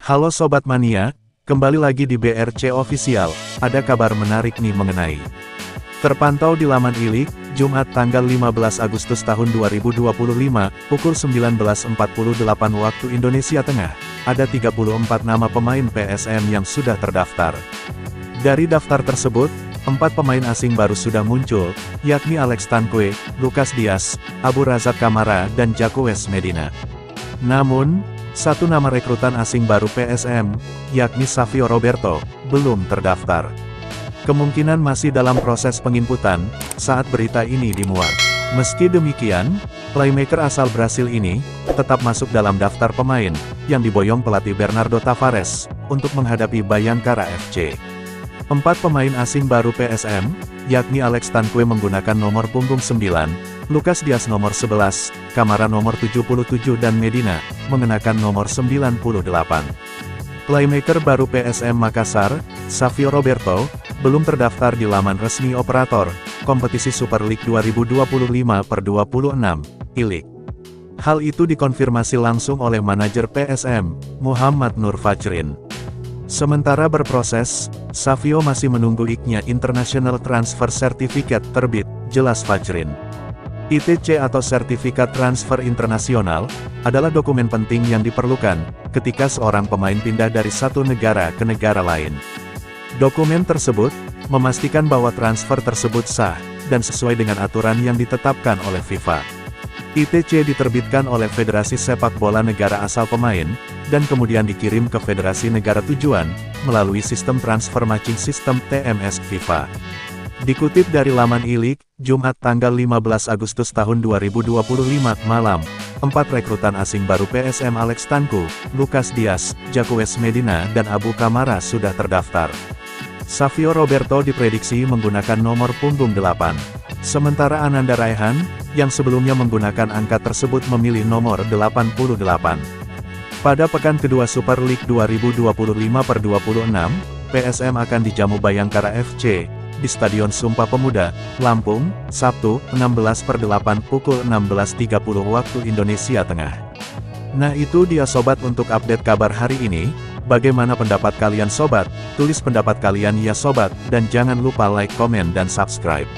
Halo Sobat Mania, kembali lagi di BRC Official, ada kabar menarik nih mengenai terpantau di laman Ilik, Jumat tanggal 15 Agustus tahun 2025, pukul 19.48 waktu Indonesia Tengah, ada 34 nama pemain PSM yang sudah terdaftar. Dari daftar tersebut, 4 pemain asing baru sudah muncul, yakni Alex Tanque, Lucas Diaz, Abu Razak Kamara dan Jacques Medina. Namun, satu nama rekrutan asing baru PSM, yakni Savio Roberto, belum terdaftar. Kemungkinan masih dalam proses penginputan, saat berita ini dimuat. Meski demikian, playmaker asal Brasil ini, tetap masuk dalam daftar pemain, yang diboyong pelatih Bernardo Tavares, untuk menghadapi Bayangkara FC. 4 pemain asing baru PSM, yakni Alex Tanque menggunakan nomor punggung 9, Lucas Diaz nomor 11, Kamara nomor 77 dan Medina, mengenakan nomor 98. Playmaker baru PSM Makassar, Savio Roberto, belum terdaftar di laman resmi operator, kompetisi Super League 2025/26, Ilik. Hal itu dikonfirmasi langsung oleh manajer PSM, Muhammad Nur Fajrin. Sementara berproses, Savio masih menunggu IC-nya International Transfer Certificate terbit, jelas Fajrin. ITC atau Sertifikat Transfer Internasional, adalah dokumen penting yang diperlukan, ketika seorang pemain pindah dari satu negara ke negara lain. Dokumen tersebut, memastikan bahwa transfer tersebut sah, dan sesuai dengan aturan yang ditetapkan oleh FIFA. ITC diterbitkan oleh Federasi Sepak Bola negara asal pemain, dan kemudian dikirim ke Federasi negara tujuan, melalui sistem transfer matching system TMS FIFA. Dikutip dari laman Ilik, Jumat tanggal 15 Agustus tahun 2025 malam, 4 rekrutan asing baru PSM Alex Tanque, Lucas Diaz, Jacques Medina dan Abu Kamara sudah terdaftar. Savio Roberto diprediksi menggunakan nomor punggung 8. Sementara Ananda Raihan, yang sebelumnya menggunakan angka tersebut memilih nomor 88. Pada pekan kedua Super League 2025/26, PSM akan dijamu Bayangkara FC, di Stadion Sumpah Pemuda, Lampung, Sabtu, 16/8 pukul 16.30 waktu Indonesia Tengah. Nah itu dia sobat untuk update kabar hari ini, bagaimana pendapat kalian sobat? Tulis pendapat kalian ya sobat, dan jangan lupa like, komen dan subscribe.